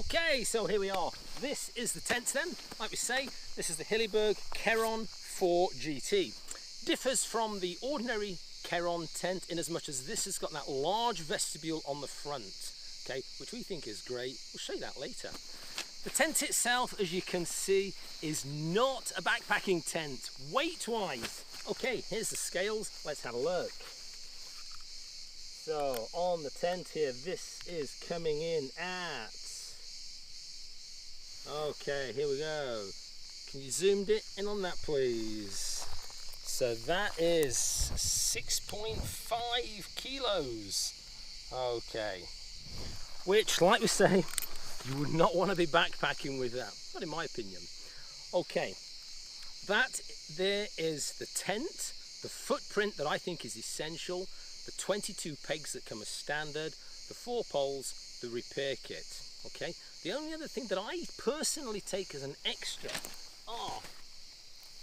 Okay, so here we are. This is the tent then. Like we say, this is the Hilleberg Keron 4 GT. Differs from the ordinary Keron tent in as much as this has got that large vestibule on the front, okay, which we think is great. We'll show you that later. The tent itself, as you can see, is not a backpacking tent, weight-wise. Okay, here's the scales. Let's have a look. So, on the tent here, this is coming in at... Okay, here we go. Can you zoom it in on that, please? So that is 6.5 kilos. Okay. Which, like we say, you would not want to be backpacking with that, not in my opinion. Okay, that there is the tent, the footprint that I think is essential, the 22 pegs that come as standard, the 4 poles, the repair kit. Okay, the only other thing that I personally take as an extra are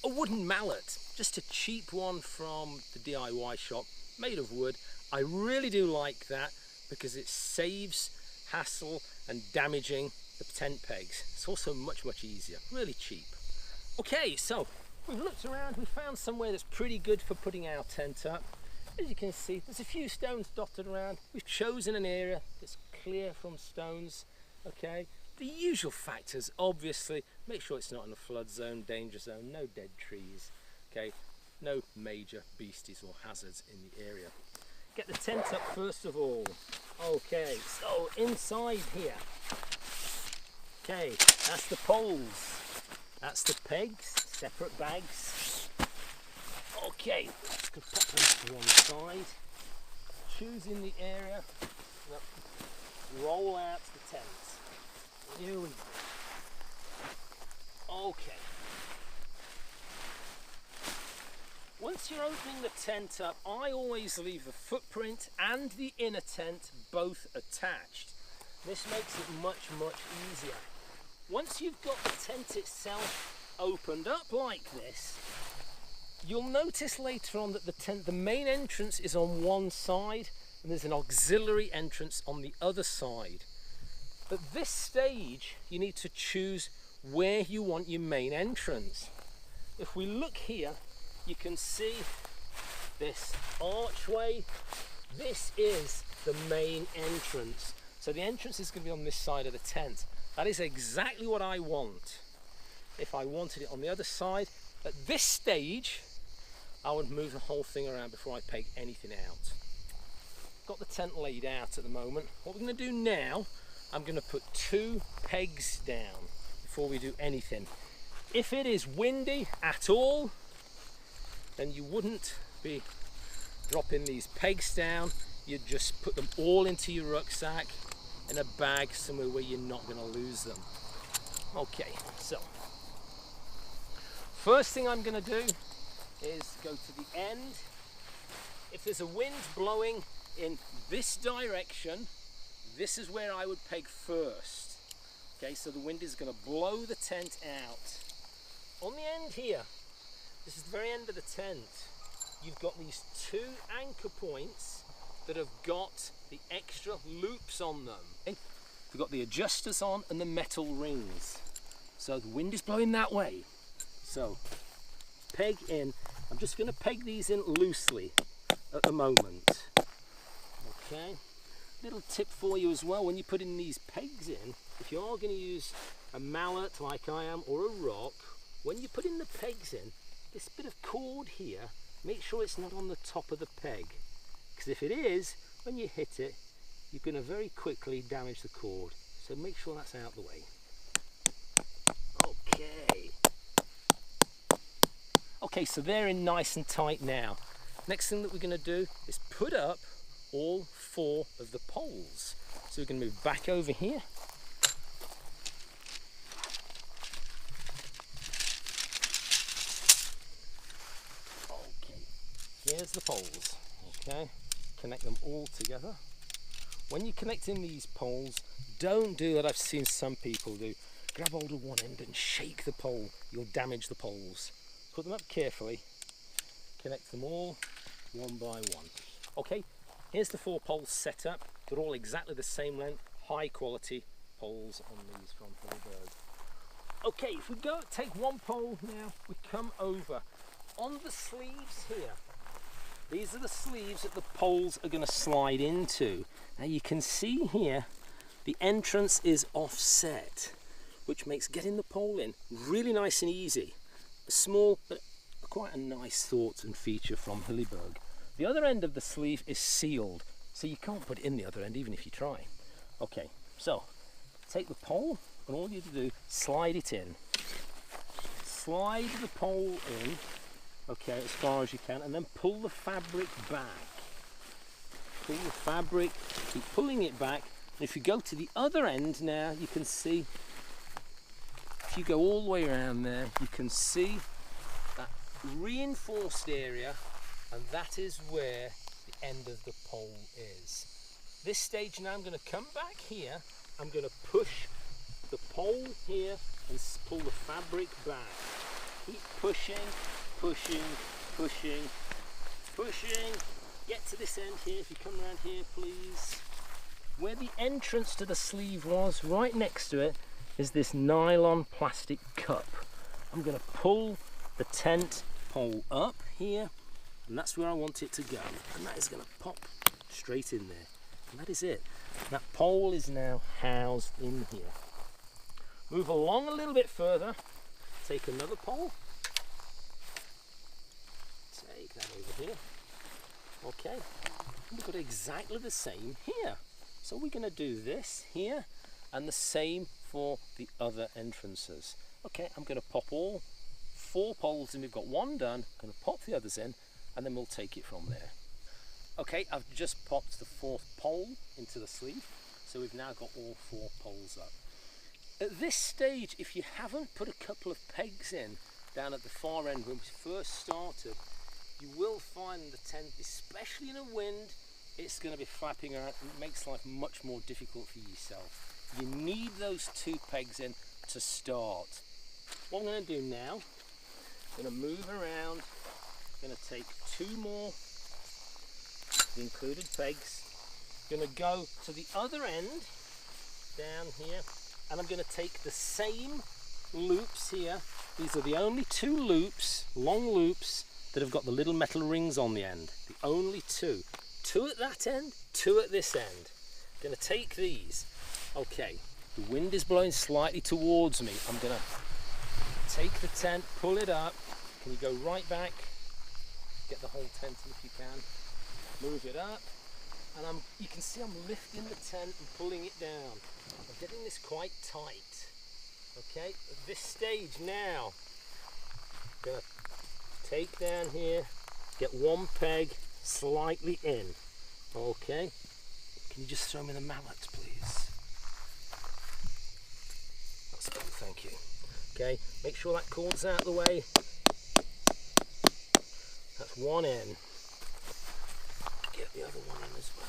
a wooden mallet, just a cheap one from the DIY shop, made of wood. I really do like that because it saves hassle and damaging the tent pegs. It's also much easier, really cheap. Okay, so we've looked around, we found somewhere that's pretty good for putting our tent up. As you can see, there's a few stones dotted around. We've chosen an area that's clear from stones. Okay, the usual factors, obviously, make sure it's not in a flood zone, danger zone, no dead trees, okay, no major beasties or hazards in the area. Get the tent up first of all. Okay, so inside here, okay, that's the poles, that's the pegs, separate bags. Okay, let's pop them to one side, choosing the area, roll out the tent. Here we go. Okay. Once you're opening the tent up, I always leave the footprint and the inner tent both attached. This makes it much easier. Once you've got the tent itself opened up like this, you'll notice later on that the main entrance is on one side and there's an auxiliary entrance on the other side. At this stage, you need to choose where you want your main entrance. If we look here, you can see this archway. This is the main entrance. So the entrance is going to be on this side of the tent. That is exactly what I want. If I wanted it on the other side, at this stage, I would move the whole thing around before I peg anything out. Got the tent laid out at the moment. What we're going to do now, I'm going to put 2 pegs down before we do anything. If it is windy at all, then you wouldn't be dropping these pegs down. You'd just put them all into your rucksack in a bag somewhere where you're not going to lose them. Okay, so first thing I'm going to do is go to the end. If there's a wind blowing in this direction, this is where I would peg first. Okay, so the wind is going to blow the tent out. On the end here, this is the very end of the tent, you've got these 2 anchor points that have got the extra loops on them. Okay? We've got the adjusters on and the metal rings. So the wind is blowing that way. So peg in. I'm just going to peg these in loosely at the moment. Okay. Little tip for you as well, when you put in these pegs in, if you are going to use a mallet like I am or a rock, when you put in the pegs in, this bit of cord here, make sure it's not on the top of the peg, because if it is, when you hit it, you're going to very quickly damage the cord. So make sure that's out of the way. Okay. Okay, so they're in nice and tight now. Next thing that we're going to do is put up all 4 of the poles. So we're going to move back over here. Okay, here's the poles. Okay, connect them all together. When you're connecting these poles, don't do what I've seen some people do. Grab hold of one end and shake the pole. You'll damage the poles. Put them up carefully. Connect them all one by one. Okay. Here's the 4 poles set up. They're all exactly the same length, high quality, poles on these from Hilleberg. Okay, if we go take one pole now, we come over on the sleeves here. These are the sleeves that the poles are going to slide into. Now you can see here the entrance is offset, which makes getting the pole in really nice and easy. A small but quite a nice thought and feature from Hilleberg. The other end of the sleeve is sealed, so you can't put it in the other end even if you try. Okay, so take the pole and all you have to do, slide it in. Slide the pole in, okay, as far as you can, and then pull the fabric back. Pull the fabric, keep pulling it back, and if you go to the other end now, you can see, if you go all the way around there, you can see that reinforced area, and that is where the end of the pole is. This stage now I'm going to come back here, I'm going to push the pole here and pull the fabric back. Keep pushing, pushing, pushing, pushing. Get to this end here, if you come around here please. Where the entrance to the sleeve was, right next to it, is this nylon plastic cup. I'm going to pull the tent pole up here, and that's where I want it to go. And that is going to pop straight in there. And that is it. That pole is now housed in here. Move along a little bit further. Take another pole. Take that over here. Okay. We've got exactly the same here. So we're going to do this here and the same for the other entrances. Okay, I'm going to pop all 4 poles and we've got one done. I'm going to pop the others in and then we'll take it from there. Okay, I've just popped the 4th pole into the sleeve, so we've now got all 4 poles up. At this stage, if you haven't put a couple of pegs in down at the far end when we first started, you will find the tent, especially in a wind, it's going to be flapping around and it makes life much more difficult for yourself. You need those 2 pegs in to start. What I'm going to do now, I'm going to move around, I'm going to take 2 more the included pegs, I'm going to go to the other end down here, and I'm going to take the same loops here. These are the only 2 loops, long loops, that have got the little metal rings on the end. The only 2. 2 at that end, 2 at this end. I'm going to take these. Okay, the wind is blowing slightly towards me. I'm going to take the tent, pull it up. Can you go right back? Get the whole tent in if you can. Move it up. And you can see I'm lifting the tent and pulling it down. I'm getting this quite tight. Okay, at this stage now, I'm going to take down here, get 1 peg slightly in. Okay, can you just throw me the mallet please? That's good, thank you. Okay, make sure that cord's out of the way. That's 1 in. Get the other one in as well.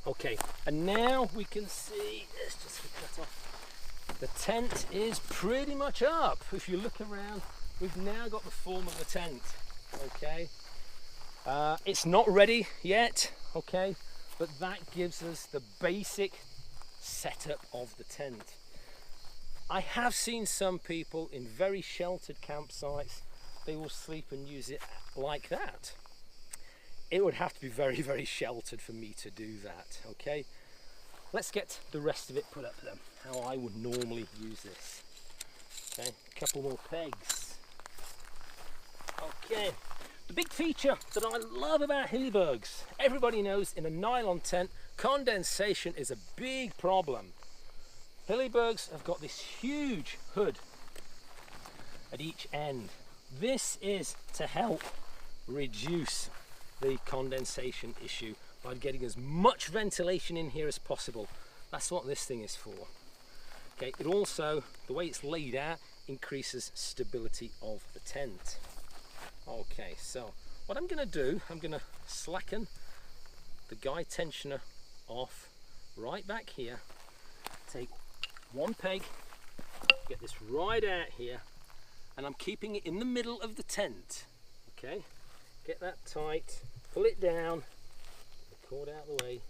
Okay, and now we can see, let's just get that off. The tent is pretty much up. If you look around, we've now got the form of the tent. Okay, it's not ready yet, okay, but that gives us the basic setup of the tent. I have seen some people in very sheltered campsites, they will sleep and use it like that. It would have to be very, very sheltered for me to do that, okay? Let's get the rest of it put up then, how I would normally use this. Okay, a couple more pegs. Okay, the big feature that I love about Hillebergs, everybody knows in a nylon tent, condensation is a big problem. Hillebergs have got this huge hood at each end. This is to help reduce the condensation issue by getting as much ventilation in here as possible. That's what this thing is for. Okay, it also, the way it's laid out, increases stability of the tent. Okay, so what I'm going to do, I'm going to slacken the guide tensioner off right back here, take 1 peg, get this right out here, and I'm keeping it in the middle of the tent. Okay, get that tight, pull it down, the cord out of the way.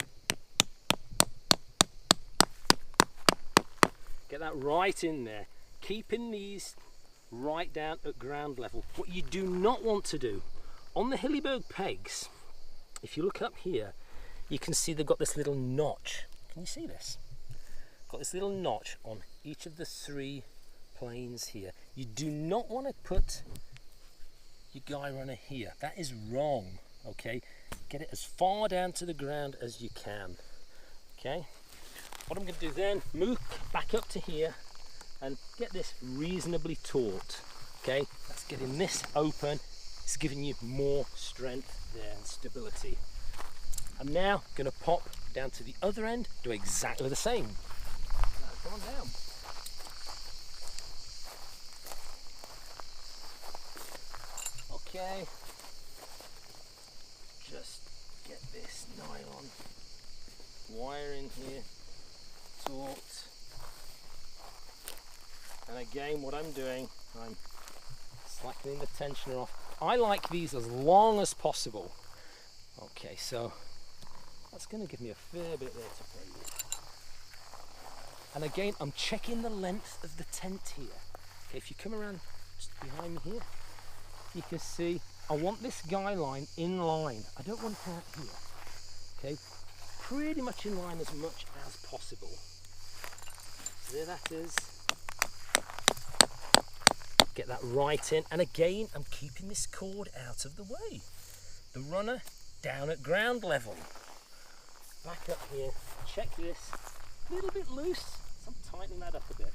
Get that right in there, keeping these right down at ground level. What you do not want to do, on the Hilleberg pegs, if you look up here, you can see they've got this little notch. Can you see this? Got this little notch on each of the 3 planes here. You do not want to put your guy runner here. That is wrong, okay? Get it as far down to the ground as you can, okay? What I'm going to do then, move back up to here and get this reasonably taut, okay? That's getting this open. It's giving you more strength there and stability. I'm now going to pop down to the other end, do exactly the same. Now, come on down. Okay, just get this nylon wire in here, taut. And again, what I'm doing, I'm slackening the tensioner off. I like these as long as possible. Okay, so that's going to give me a fair bit there to play with. And again, I'm checking the length of the tent here. Okay, if you come around just behind me here, you can see I want this guy line in line. I don't want it out here. Okay, pretty much in line as much as possible. So there that is. Get that right in, and again I'm keeping this cord out of the way. The runner down at ground level. Back up here, check this, a little bit loose, so I'm tightening that up a bit.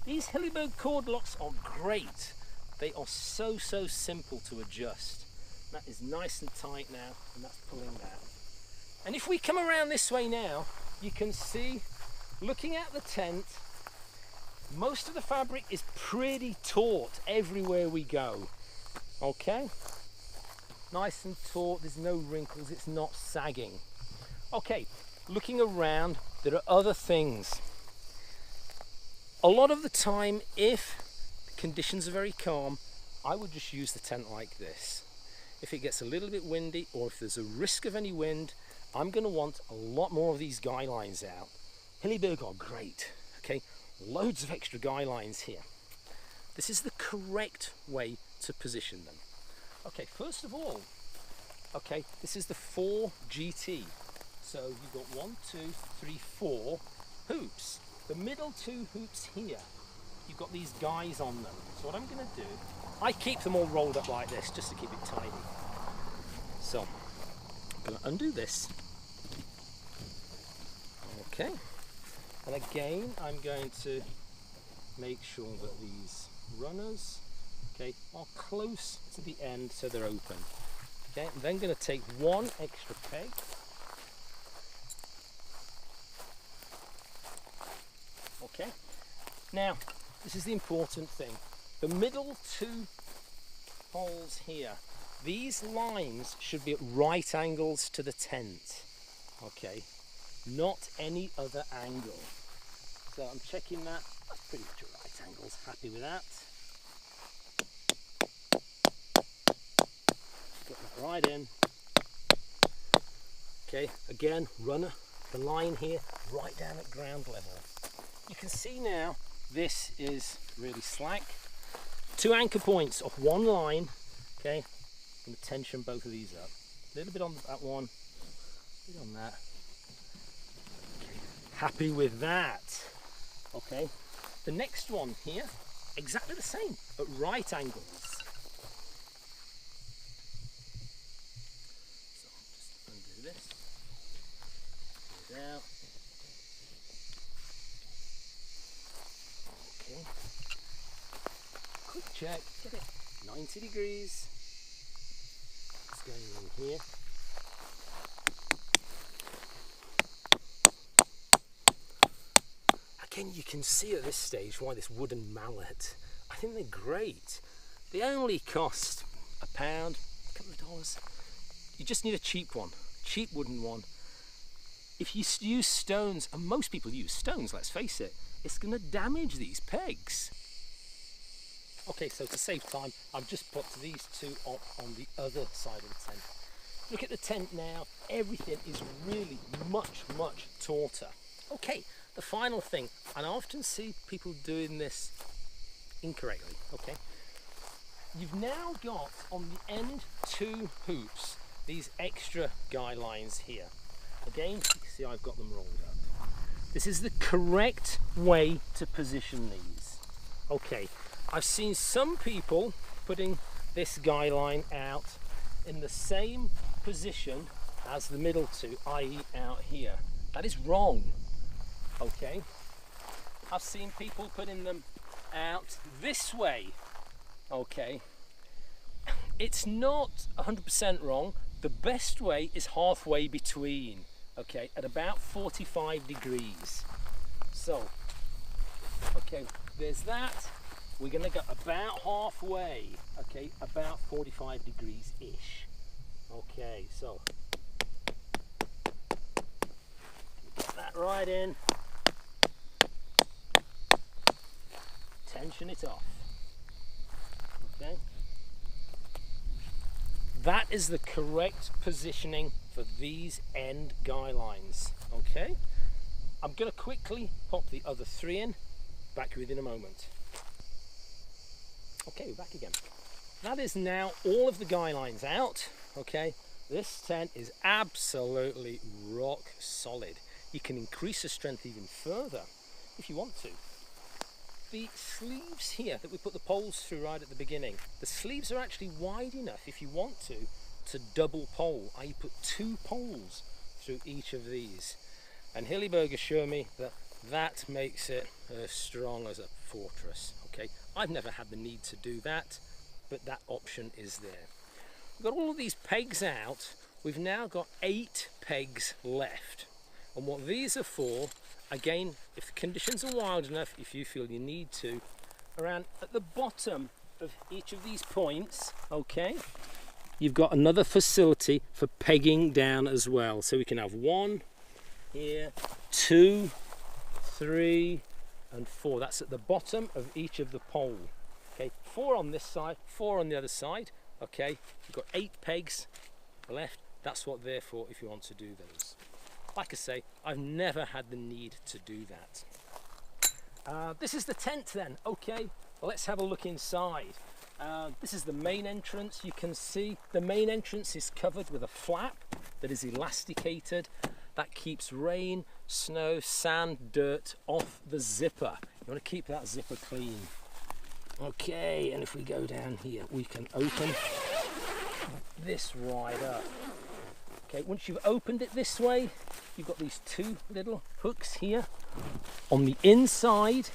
These Hilleberg cord locks are great. They are so simple to adjust. That is nice and tight now, and that's pulling that. And if we come around this way now, you can see, looking at the tent, most of the fabric is pretty taut everywhere we go. Okay, nice and taut, there's no wrinkles, it's not sagging. Okay, looking around, there are other things. A lot of the time, if the conditions are very calm, I would just use the tent like this. If it gets a little bit windy, or if there's a risk of any wind, I'm going to want a lot more of these guy lines out. Hilleberg are great, okay? Loads of extra guy lines here. This is the correct way to position them. Okay, first of all, okay, this is the 4 GT. So you've got 1, 2, 3, 4 hoops. The middle 2 hoops here, you've got these guys on them. So what I'm going to do, I keep them all rolled up like this just to keep it tidy. So I'm going to undo this. Okay. And again, I'm going to make sure that these runners, okay, are close to the end so they're open. Okay, I'm then going to take 1 extra peg. Okay, now this is the important thing. The middle 2 holes here, these lines should be at right angles to the tent. Okay, not any other angle. So I'm checking that. That's pretty much at right angles. Happy with that. Get that right in. Okay, again, runner, the line here, right down at ground level. You can see now this is really slack. 2 anchor points off 1 line. Okay, I'm going to tension both of these up. A little bit on that one, a bit on that. Okay. Happy with that. Okay, the next one here, exactly the same, at right angles. So just undo this, pull it out. Okay, quick check, get it 90 degrees. It's going in here. Again, you can see at this stage why this wooden mallet, I think they're great. They only cost £1, a couple of dollars. You just need a cheap one, cheap wooden one. If you use stones, and most people use stones, let's face it, it's going to damage these pegs. Okay, so to save time, I've just put these two on the other side of the tent. Look at the tent now, everything is really much tauter. Okay, the final thing, and I often see people doing this incorrectly, okay? You've now got on the end 2 hoops, these extra guy lines here. Again, you can see I've got them rolled up. This is the correct way to position these. Okay, I've seen some people putting this guy line out in the same position as the middle 2, i.e. out here. That is wrong, okay? I've seen people putting them out this way, okay? It's not 100% wrong. The best way is halfway between, okay, at about 45 degrees. So, okay, there's that. We're gonna go about halfway, okay, about 45 degrees-ish. Okay, so, get that right in. Tension it off, okay? That is the correct positioning for these end guy lines, okay? I'm going to quickly pop the other 3 in, back within a moment. Okay, we're back again. That is now all of the guy lines out, okay? This tent is absolutely rock solid. You can increase the strength even further if you want to. The sleeves here that we put the poles through right at the beginning, the sleeves are actually wide enough if you want to double pole, i.e. put 2 poles through each of these. And Hilleberg assured me that that makes it as strong as a fortress, okay? I've never had the need to do that, but that option is there. We've got all of these pegs out. We've now got 8 pegs left. And what these are for, again, if the conditions are wild enough, if you feel you need to, around at the bottom of each of these points, okay, you've got another facility for pegging down as well. So we can have 1 here, 2, 3, and 4. That's at the bottom of each of the pole. Okay, 4 on this side, 4 on the other side. Okay, you've got 8 pegs left. That's what they're for if you want to do those. Like I say, I've never had the need to do that. This is the tent then. Okay, well, let's have a look inside. This is the main entrance. You can see the main entrance is covered with a flap that is elasticated. That keeps rain, snow, sand, dirt off the zipper. You want to keep that zipper clean. Okay, and if we go down here, we can open this right up. Okay, once you've opened it this way, you've got these 2 little hooks here. On the inside,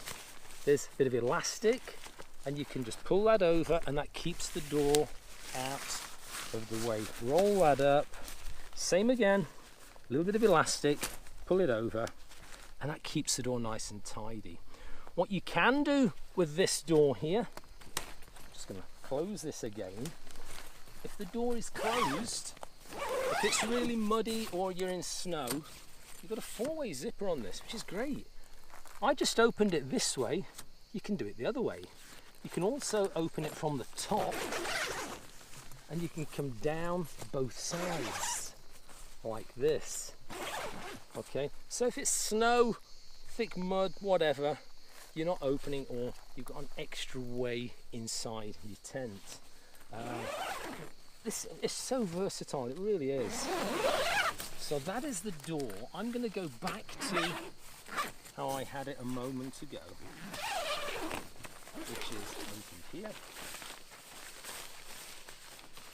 there's a bit of elastic, and you can just pull that over, and that keeps the door out of the way. Roll that up, same again, a little bit of elastic, pull it over, and that keeps the door nice and tidy. What you can do with this door here, I'm just going to close this again. If the door is closed, if it's really muddy or you're in snow, you've got a 4-way zipper on this, which is great. I just opened it this way. You can do it the other way. You can also open it from the top, and you can come down both sides like this. Okay, so if it's snow, thick mud, whatever, you're not opening, or you've got an extra way inside your tent. This is so versatile, it really is. So that is the door. I'm going to go back to how I had it a moment ago, which is open here.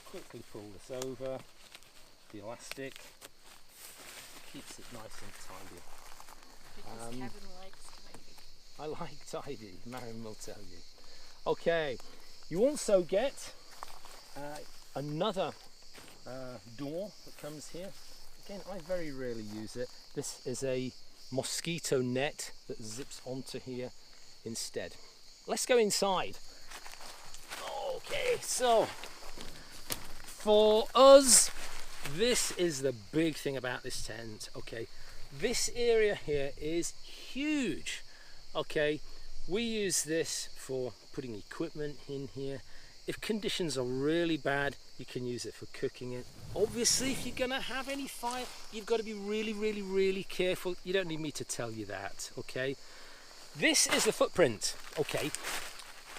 Quickly pull this over. The elastic keeps it nice and tidy. Because Kevin likes tidy. I like tidy, Marion will tell you. Okay, you also get another door that comes here. Again, I very rarely use it. This is a mosquito net that zips onto here instead. Let's go inside. Okay, so for us, this is the big thing about this tent. Okay, this area here is huge. Okay, we use this for putting equipment in here. If conditions are really bad, you can use it for cooking it. Obviously, if you're gonna have any fire, you've got to be really, really, really careful. You don't need me to tell you that, okay? This is the footprint, okay?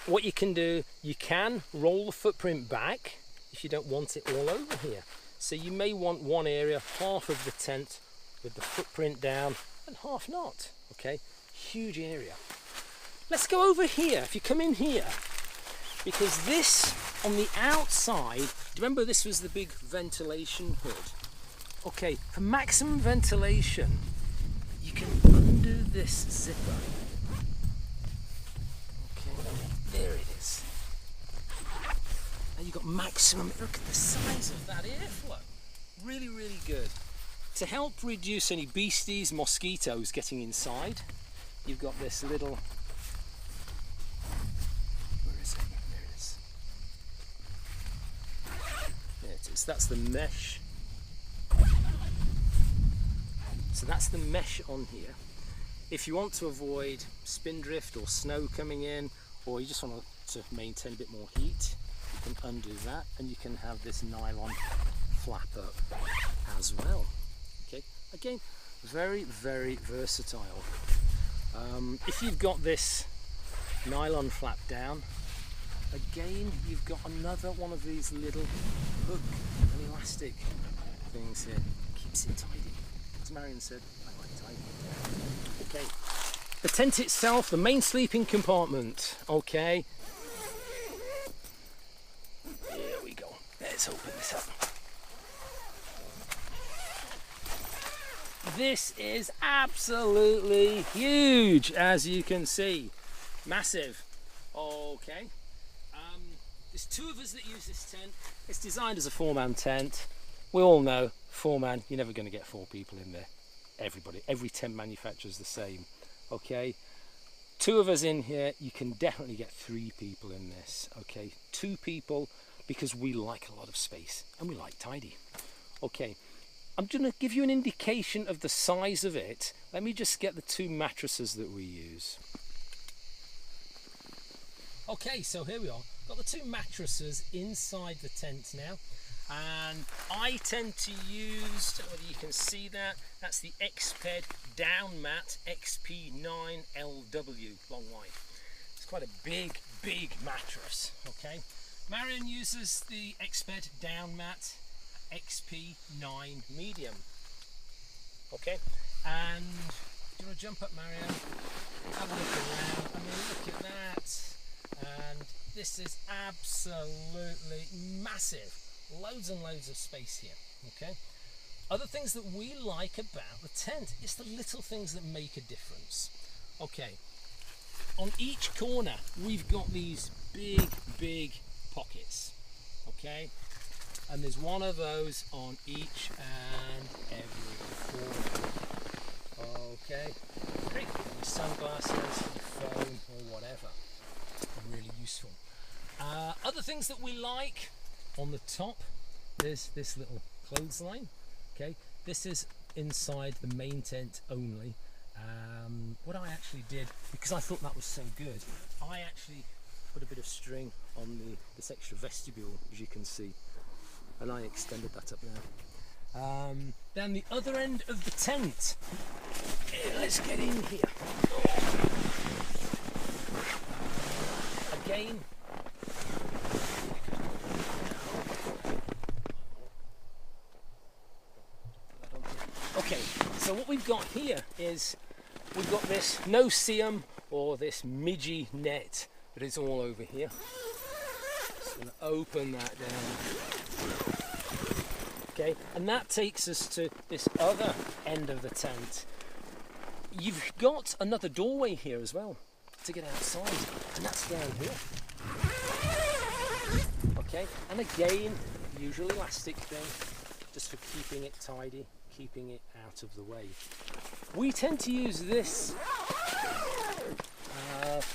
What you can do, you can roll the footprint back if you don't want it all over here. So you may want one area, half of the tent with the footprint down and half not, okay? Huge area. Let's go over here, if you come in here, because this on the outside, do you remember this was the big ventilation hood? Okay, for maximum ventilation, you can undo this zipper. There it is. Now you've got maximum, look at the size of that airflow. Really, really good. To help reduce any beasties, mosquitoes getting inside, you've got this little, where is it? There it is. There it is, that's the mesh. So that's the mesh on here. If you want to avoid spindrift or snow coming in, or you just want to maintain a bit more heat, you can undo that and you can have this nylon flap up as well. Okay, again, very, very versatile. If you've got this nylon flap down, again, you've got another one of these little hook and elastic things here. Keeps it tidy. As Marion said, I like tidy. Okay. The tent itself, the main sleeping compartment, okay. Here we go. Let's open this up. This is absolutely huge, as you can see. Massive. Okay. There's two of us that use this tent. It's designed as a 4-man tent. We all know, 4-man, you're never going to get 4 people in there. Everybody, every tent manufacturer is the same. Okay, 2 of us in here, you can definitely get 3 people in this. Okay, 2 people because we like a lot of space and we like tidy. Okay, I'm going to give you an indication of the size of it. Let me just get the 2 mattresses that we use. Okay, so here we are. Got the 2 mattresses inside the tent now. And I tend to use, whether you can see that, that's the Exped down mat XP9LW, long wide. It's quite a big, big mattress, okay? Marion uses the Exped down mat XP9 medium, okay? And do you want to jump up, Marion? Have a look around. I mean, look at that. And this is absolutely massive. Loads and loads of space here, okay? Other things that we like about the tent is the little things that make a difference. Okay, on each corner we've got these big, big pockets, okay? And there's one of those on each and every corner, okay? Great, your sunglasses, your phone or whatever, really useful. Other things that we like, on the top there's this little clothesline, okay? This is inside the main tent only. What I actually did, because I thought that was so good, I actually put a bit of string on this extra vestibule, as you can see, and I extended that up there. Then the other end of the tent, let's get in here. Again, okay, so what we've got here is we've got this no-see-um or this midgie net that is all over here. Just going to open that down. Okay, and that takes us to this other end of the tent. You've got another doorway here as well to get outside, and that's down here. Okay, and again, usual elastic thing, just for keeping it tidy, keeping it out of the way. We tend to use this,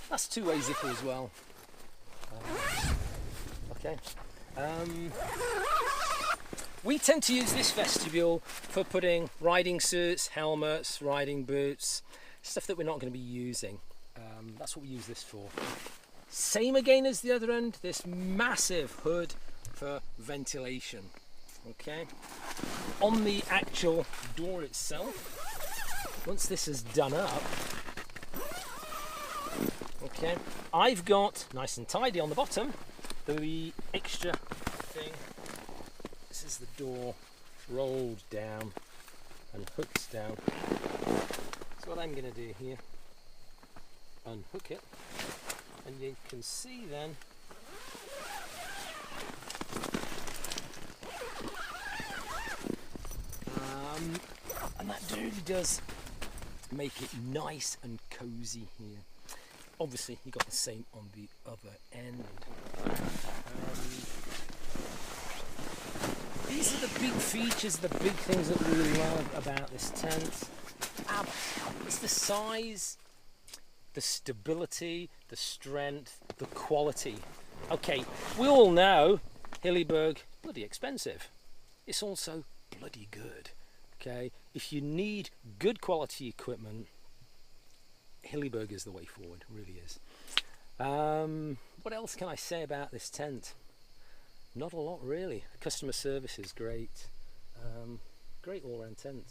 that's two-way zipper as well. Okay. We tend to use this vestibule for putting riding suits, helmets, riding boots, stuff that we're not going to be using. That's what we use this for. Same again as the other end, this massive hood for ventilation. Okay, on the actual door itself, once this is done up, okay, I've got nice and tidy on the bottom the extra thing. This is the door rolled down and hooks down. So what I'm going to do here, unhook it, and you can see then and that really does make it nice and cozy here. Obviously you got the same on the other end. These are the big features, the big things that we love about this tent. It's the size, the stability, the strength, the quality. Okay, we all know Hilleberg, bloody expensive. It's also bloody good. Okay, if you need good quality equipment, Hilleberg is the way forward, really is. What else can I say about this tent? Not a lot really. Customer service is great. Great all-round tent.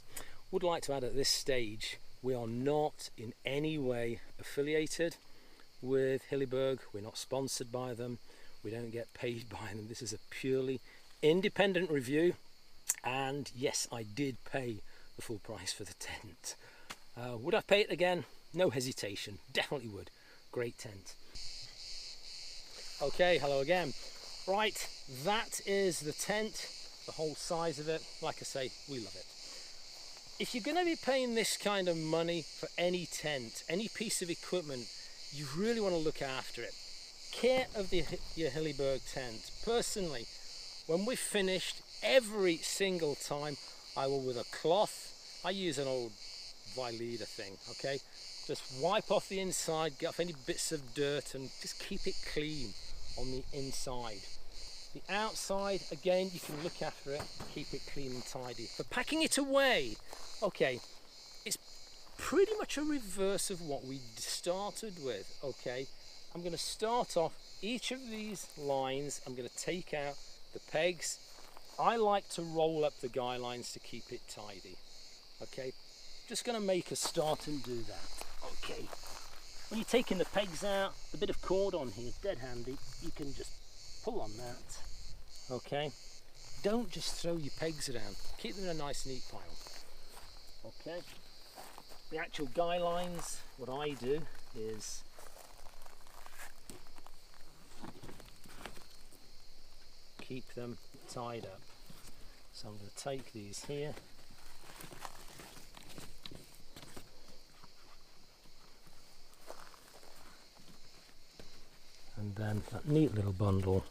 Would like to add at this stage, we are not in any way affiliated with Hilleberg. We're not sponsored by them. We don't get paid by them. This is a purely independent review. And yes, I did pay the full price for the tent. Would I pay it again? No hesitation. Definitely would. Great tent. Okay, hello again. Right, that is the tent, the whole size of it. Like I say, we love it. If you're going to be paying this kind of money for any tent, any piece of equipment, you really want to look after it. Care of your Hilleberg tent. Personally, when we've finished, every single time I will, with a cloth, I use an old Vileda thing, okay? Just wipe off the inside, get off any bits of dirt and just keep it clean on the inside. The outside, again, you can look after it, keep it clean and tidy. For packing it away, okay, it's pretty much a reverse of what we started with, okay? I'm going to start off each of these lines, I'm going to take out the pegs. I like to roll up the guy lines to keep it tidy, okay? Just going to make a start and do that, okay? When you're taking the pegs out, the bit of cord on here is dead handy. You can just pull on that, okay? Don't just throw your pegs around. Keep them in a nice neat pile, okay? The actual guy lines, what I do is keep them tied up. So I'm going to take these here, and then that neat little bundle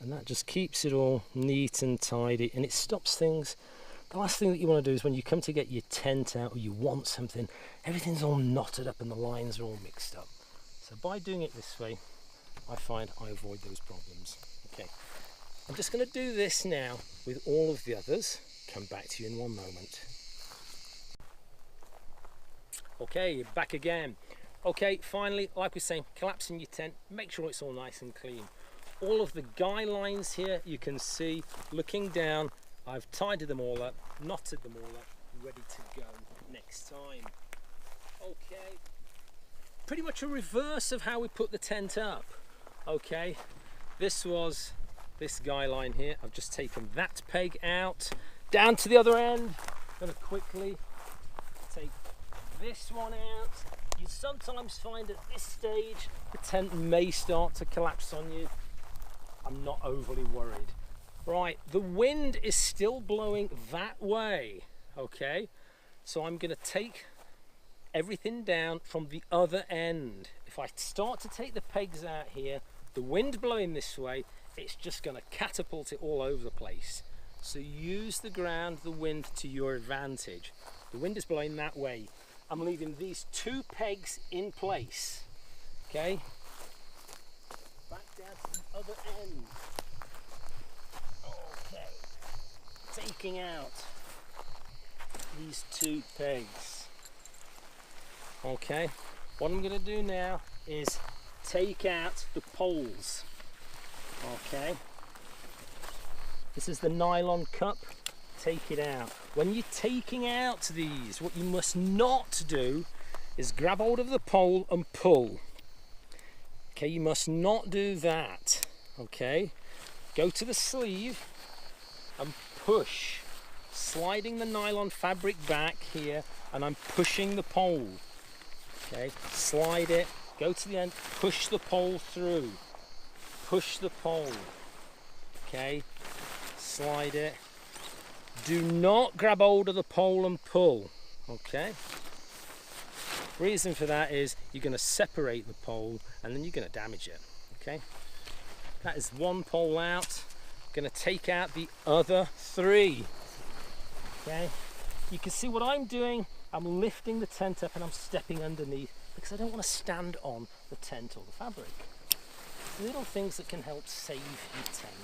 and that just keeps it all neat and tidy, and it stops things. The last thing that you want to do is when you come to get your tent out or you want something, everything's all knotted up and the lines are all mixed up. So by doing it this way, I find I avoid those problems. Okay, I'm just going to do this now with all of the others. Come back to you in one moment. Okay, back again. Okay, finally, like we're saying, collapsing your tent, make sure it's all nice and clean. All of the guy lines here, you can see, looking down, I've tidied them all up, knotted them all up, ready to go next time. Okay, pretty much a reverse of how we put the tent up. Okay, this was this guy line here. I've just taken that peg out, down to the other end. I'm going to quickly take this one out. You sometimes find at this stage the tent may start to collapse on you. I'm not overly worried. Right, the wind is still blowing that way, okay? So I'm going to take everything down from the other end. If I start to take the pegs out here, the wind blowing this way, it's just going to catapult it all over the place. So use the ground, the wind to your advantage. The wind is blowing that way. I'm leaving these two pegs in place, okay? Back down to the other end. Okay, taking out these 2 pegs. Okay, what I'm going to do now is take out the poles. Okay, this is the nylon cup. Take it out. When you're taking out these, what you must not do is grab hold of the pole and pull. Okay, you must not do that. Okay, go to the sleeve and push, sliding the nylon fabric back here, and I'm pushing the pole. Okay, slide it, go to the end, push the pole through, push the pole. Okay, slide it. Do not grab hold of the pole and pull. Okay, reason for that is you're going to separate the pole and then you're going to damage it. Okay, that is 1 pole out. Going to take out the other 3. Okay, you can see what I'm doing. I'm lifting the tent up and I'm stepping underneath because I don't want to stand on the tent or the fabric. Little things that can help save your tent.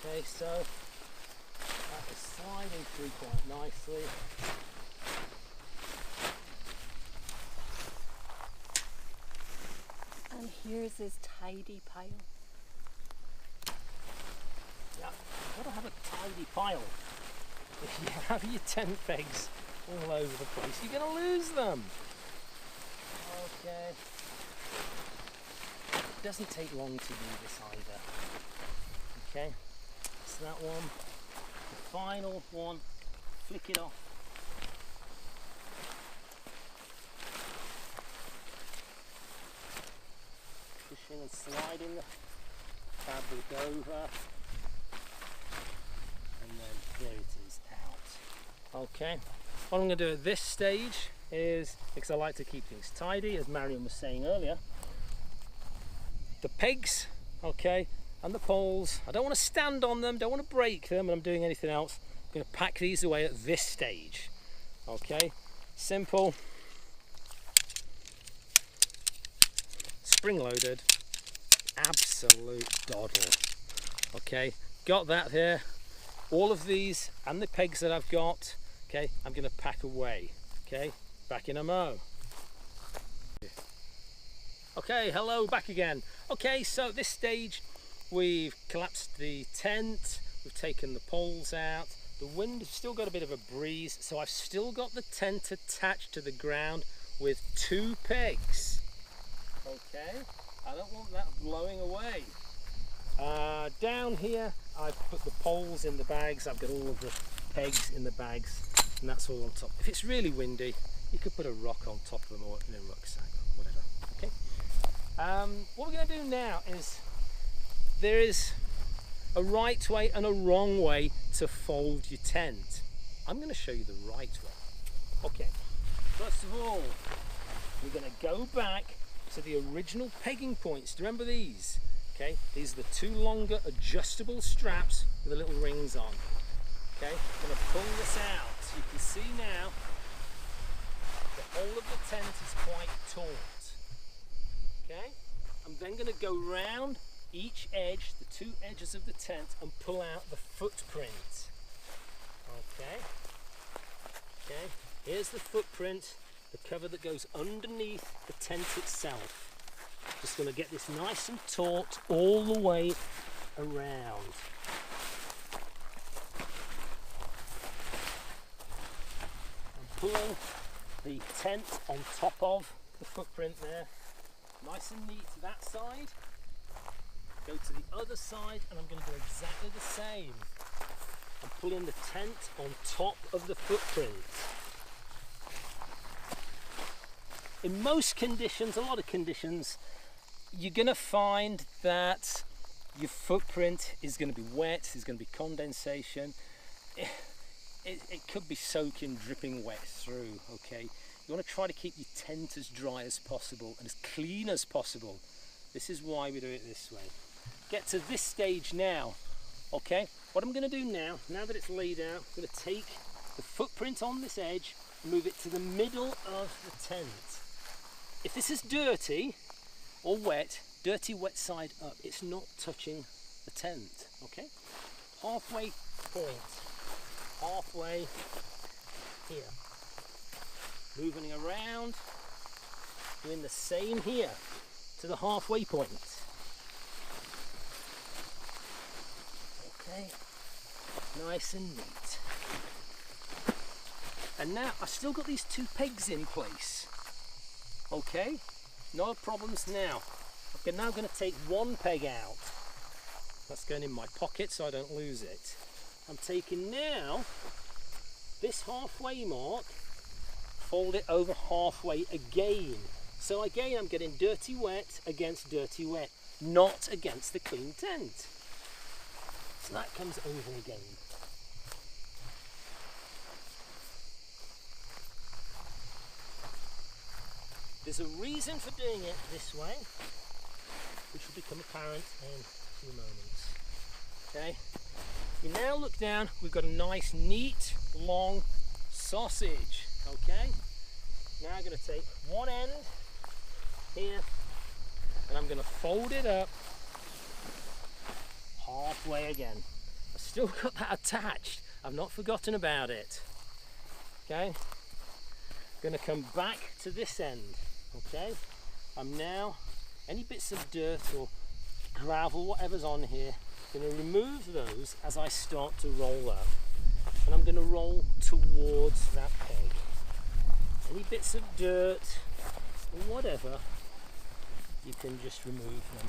Okay, so that is sliding through quite nicely. And here's his tidy pile. Yeah, you've got to have a tidy pile. If you have your tent pegs all over the place, you're going to lose them. Okay. It doesn't take long to do this either. Okay, so that one, the final one, flick it off. Pushing and sliding the fabric over. And then there it is out. Okay, what I'm going to do at this stage is, because I like to keep things tidy, as Marion was saying earlier, the pegs, okay, and the poles, I don't want to stand on them, don't want to break them, and I'm doing anything else. I'm going to pack these away at this stage. Okay, simple, spring loaded, absolute doddle. Okay, got that there. All of these and the pegs that I've got, okay, I'm going to pack away. Okay, back in a mo. Okay, hello, back again. Okay, so at this stage we've collapsed the tent, we've taken the poles out, the wind has still got a bit of a breeze, so I've still got the tent attached to the ground with 2 pegs. Okay, I don't want that blowing away. Down here I've put the poles in the bags, I've got all of the pegs in the bags, and that's all on top. If it's really windy, you could put a rock on top of them or in a rucksack or whatever. Okay. What we're going to do now is, there is a right way and a wrong way to fold your tent. I'm going to show you the right way. Okay, first of all, we're going to go back to the original pegging points. Do you remember these? Okay, these are the 2 longer adjustable straps with the little rings on. Okay, I'm going to pull this out. So you can see now the whole of the tent is quite taut. Okay, I'm then going to go round each edge, the 2 edges of the tent, and pull out the footprint. Okay, okay, here's the footprint, the cover that goes underneath the tent itself. Just going to get this nice and taut all the way around. I'm pulling the tent on top of the footprint there, nice and neat to that side. Go to the other side and I'm going to do exactly the same. I'm pulling the tent on top of the footprint. In most conditions, a lot of conditions, you're going to find that your footprint is going to be wet, there's going to be condensation. It could be soaking, dripping wet through, okay? You want to try to keep your tent as dry as possible and as clean as possible. This is why we do it this way. Get to this stage now, okay? What I'm going to do now that it's laid out, I'm going to take the footprint on this edge and move it to the middle of the tent. If this is dirty or wet, dirty wet side up, it's not touching the tent, okay? Halfway point, halfway here. Moving around, doing the same here to the halfway point. Okay, nice and neat. And now I've still got these two pegs in place. Okay, no problems now. I'm now going to take one peg out. That's going in my pocket so I don't lose it. I'm taking now this halfway mark, fold it over halfway again. So again I'm getting dirty wet against dirty wet, not against the clean tent. So that comes over again. There's a reason for doing it this way, which will become apparent in a few moments. Okay, you now look down, we've got a nice, neat, long sausage. Okay, now I'm going to take one end here and I'm going to fold it up halfway again. I've still got that attached, I've not forgotten about it. Okay, going to come back to this end. Okay, I'm now, any bits of dirt or gravel, whatever's on here, going to remove those as I start to roll up. And I'm going to roll towards that peg. Any bits of dirt or whatever, you can just remove them.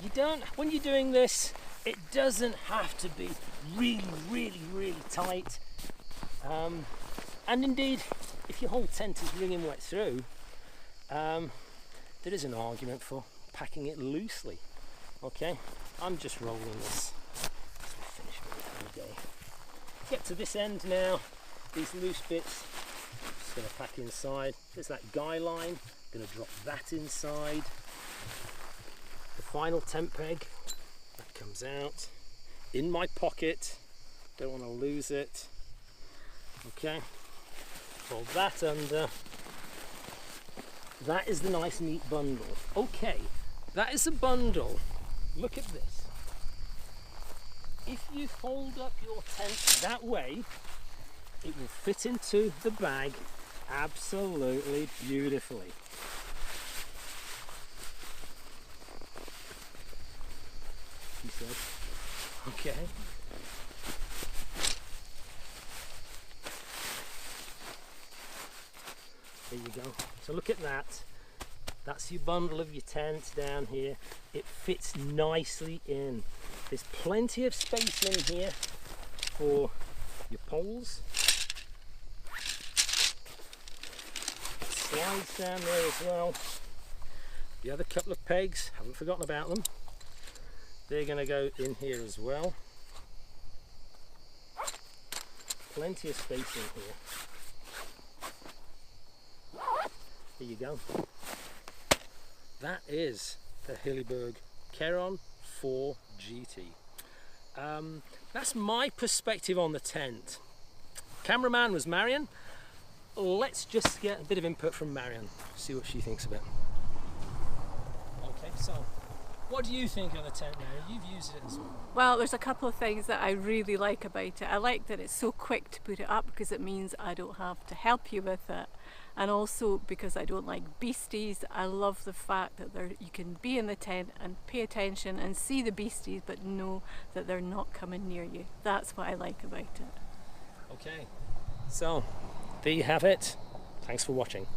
You don't, when you're doing this, it doesn't have to be really tight. And indeed, if your whole tent is wringing wet through, there is an argument for packing it loosely. Okay, I'm just rolling this. Finish for the day. Get to this end now. These loose bits, just going to pack inside. There's that guy line. Going to drop that inside. The final tent peg that comes out in my pocket. Don't want to lose it. Okay. Fold that under. That is the nice neat bundle. Okay, that is a bundle. Look at this. If you fold up your tent that way, it will fit into the bag absolutely beautifully. She said. Okay. There you go. So look at that. That's your bundle of your tent down here. It fits nicely in. There's plenty of space in here for your poles. Slides down there as well. The other couple of pegs, haven't forgotten about them. They're going to go in here as well. Plenty of space in here. There you go. That is the Hilleberg Keron 4 GT. That's my perspective on the tent. Cameraman was Marion. Let's just get a bit of input from Marion, see what she thinks of it. Okay, so what do you think of the tent, Marion? You've used it as well. Well, there's a couple of things that I really like about it. I like that it's so quick to put it up because it means I don't have to help you with it. And also because I don't like beasties, I love the fact that you can be in the tent and pay attention and see the beasties but know that they're not coming near you. That's what I like about it. Okay, so there you have it. Thanks for watching.